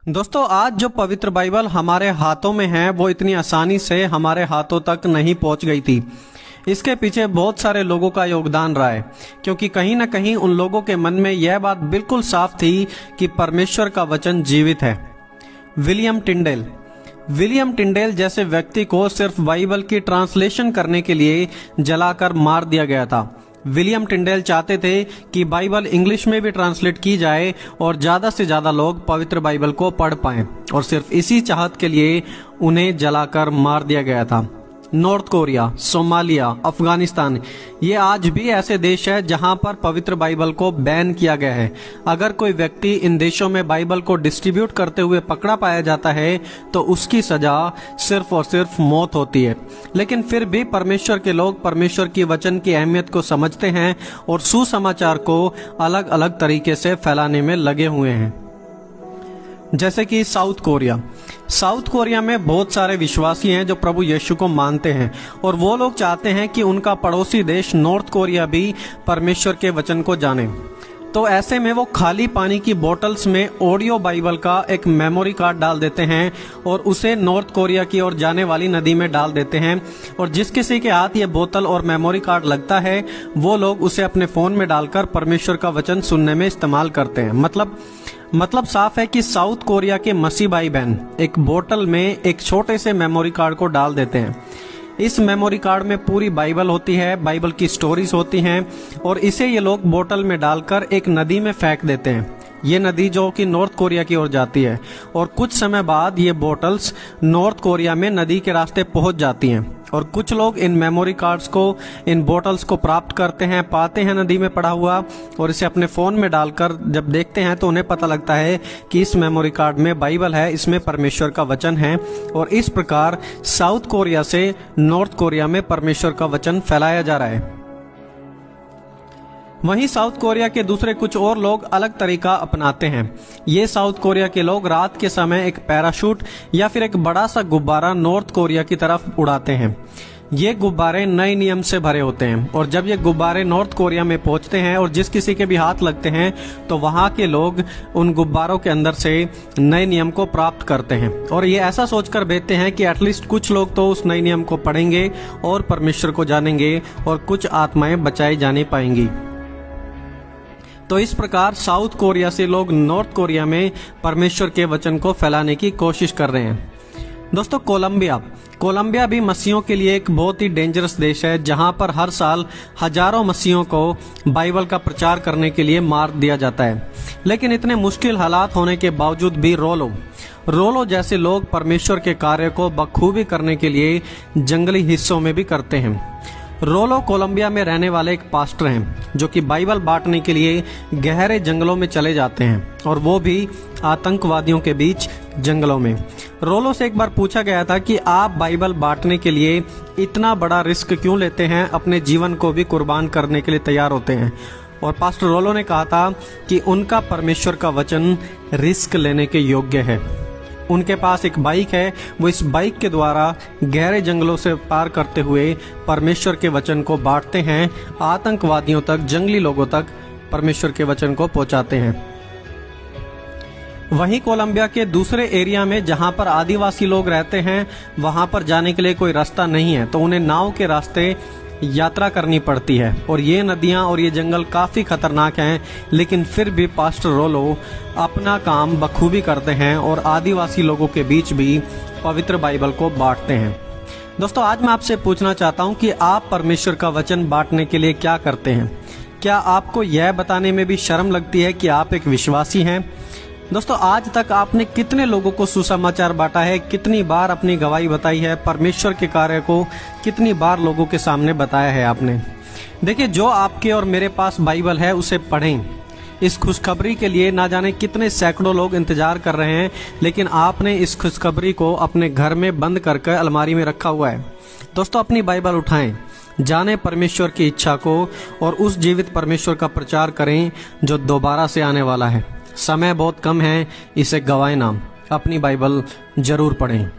दोस्तों, आज जो पवित्र बाइबल हमारे हाथों में है वो इतनी आसानी से हमारे हाथों तक नहीं पहुंच गई थी। इसके पीछे बहुत सारे लोगों का योगदान रहा है, क्योंकि कहीं ना कहीं उन लोगों के मन में यह बात बिल्कुल साफ थी कि परमेश्वर का वचन जीवित है। विलियम टिंडेल जैसे व्यक्ति को सिर्फ बाइबल की ट्रांसलेशन करने के लिए जलाकर मार दिया गया था। विलियम टिंडेल चाहते थे कि बाइबल इंग्लिश में भी ट्रांसलेट की जाए और ज़्यादा से ज़्यादा लोग पवित्र बाइबल को पढ़ पाएं, और सिर्फ इसी चाहत के लिए उन्हें जलाकर मार दिया गया था। नॉर्थ कोरिया, सोमालिया, अफगानिस्तान, ये आज भी ऐसे देश है जहां पर पवित्र बाइबल को बैन किया गया है। अगर कोई व्यक्ति इन देशों में बाइबल को डिस्ट्रीब्यूट करते हुए पकड़ा पाया जाता है तो उसकी सजा सिर्फ और सिर्फ मौत होती है। लेकिन फिर भी परमेश्वर के लोग परमेश्वर की वचन की अहमियत को समझते हैं और सुसमाचार को अलग अलग तरीके से फैलाने में लगे हुए हैं। जैसे कि साउथ कोरिया में बहुत सारे विश्वासी हैं जो प्रभु यीशु को मानते हैं, और वो लोग चाहते हैं कि उनका पड़ोसी देश नॉर्थ कोरिया भी परमेश्वर के वचन को जाने। तो ऐसे में वो खाली पानी की बोतल्स में ऑडियो बाइबल का एक मेमोरी कार्ड डाल देते हैं और उसे नॉर्थ कोरिया की ओर जाने वाली नदी में डाल देते हैं, और जिस किसी के हाथ ये बोतल और मेमोरी कार्ड लगता है वो लोग उसे अपने फोन में डालकर परमेश्वर का वचन सुनने में इस्तेमाल करते हैं। मतलब साफ है कि साउथ कोरिया के मसीह भाई बहन एक बोतल में एक छोटे से मेमोरी कार्ड को डाल देते हैं। इस मेमोरी कार्ड में पूरी बाइबल होती है, बाइबल की स्टोरीज होती हैं, और इसे ये लोग बोतल में डालकर एक नदी में फेंक देते हैं। ये नदी जो कि नॉर्थ कोरिया की ओर जाती है, और कुछ समय बाद ये बोतल्स नॉर्थ कोरिया में नदी के रास्ते पहुंच जाती हैं, और कुछ लोग इन मेमोरी कार्ड्स को, इन बोतल्स को प्राप्त करते हैं, पाते हैं नदी में पड़ा हुआ, और इसे अपने फोन में डालकर जब देखते हैं तो उन्हें पता लगता है कि इस मेमोरी कार्ड में बाइबल है, इसमें परमेश्वर का वचन है, और इस प्रकार साउथ कोरिया से नॉर्थ कोरिया में परमेश्वर का वचन फैलाया जा रहा है। वहीं साउथ कोरिया के दूसरे कुछ और लोग अलग तरीका अपनाते हैं। ये साउथ कोरिया के लोग रात के समय एक पैराशूट या फिर एक बड़ा सा गुब्बारा नॉर्थ कोरिया की तरफ उड़ाते हैं। ये गुब्बारे नए नियम से भरे होते हैं, और जब ये गुब्बारे नॉर्थ कोरिया में पहुंचते हैं और जिस किसी के भी हाथ लगते हैं तो वहां के लोग उन गुब्बारों के अंदर से नए नियम को प्राप्त करते हैं, और ये ऐसा सोचकर भेजते हैं कि एटलीस्ट कुछ लोग तो उस नए नियम को पढ़ेंगे और परमेश्वर को जानेंगे, और कुछ आत्माएं बचाई जाने पाएंगी। तो इस प्रकार साउथ कोरिया से लोग नॉर्थ कोरिया में परमेश्वर के वचन को फैलाने की कोशिश कर रहे हैं। दोस्तों, कोलंबिया भी मसीहों के लिए एक बहुत ही डेंजरस देश है, जहां पर हर साल हजारों मसीहों को बाइबल का प्रचार करने के लिए मार दिया जाता है। लेकिन इतने मुश्किल हालात होने के बावजूद भी रोलो जैसे लोग परमेश्वर के कार्य को बखूबी करने के लिए जंगली हिस्सों में भी करते हैं। रोलो कोलंबिया में रहने वाले एक पास्टर हैं जो कि बाइबल बांटने के लिए गहरे जंगलों में चले जाते हैं, और वो भी आतंकवादियों के बीच जंगलों में। रोलो से एक बार पूछा गया था कि आप बाइबल बांटने के लिए इतना बड़ा रिस्क क्यों लेते हैं, अपने जीवन को भी कुर्बान करने के लिए तैयार होते हैं, और पास्टर रोलो ने कहा था कि उनका परमेश्वर का वचन रिस्क लेने के योग्य है। उनके पास एक बाइक है, वो इस बाइक के द्वारा गहरे जंगलों से पार करते हुए परमेश्वर के वचन को बांटते हैं, आतंकवादियों तक, जंगली लोगों तक परमेश्वर के वचन को पहुंचाते हैं। वहीं कोलंबिया के दूसरे एरिया में जहां पर आदिवासी लोग रहते हैं, वहां पर जाने के लिए कोई रास्ता नहीं है, तो उन्हें नाव के रास्ते यात्रा करनी पड़ती है, और ये नदियां और ये जंगल काफी खतरनाक हैं। लेकिन फिर भी पास्टर रोलो अपना काम बखूबी करते हैं और आदिवासी लोगों के बीच भी पवित्र बाइबल को बांटते हैं। दोस्तों, आज मैं आपसे पूछना चाहता हूं कि आप परमेश्वर का वचन बांटने के लिए क्या करते हैं? क्या आपको यह बताने में भी शर्म लगती है कि आप एक विश्वासी हैं? दोस्तों, आज तक आपने कितने लोगों को सुसमाचार बांटा है? कितनी बार अपनी गवाही बताई है? परमेश्वर के कार्य को कितनी बार लोगों के सामने बताया है आपने? देखिए, जो आपके और मेरे पास बाइबल है उसे पढ़ें। इस खुशखबरी के लिए ना जाने कितने सैकड़ों लोग इंतजार कर रहे हैं, लेकिन आपने इस खुशखबरी को अपने घर में बंद करके अलमारी में रखा हुआ है। दोस्तों, अपनी बाइबल उठाएं, जाने परमेश्वर की इच्छा को, और उस जीवित परमेश्वर का प्रचार करें जो दोबारा से आने वाला है। समय बहुत कम है, इसे गवाएं ना। अपनी बाइबल जरूर पढ़ें।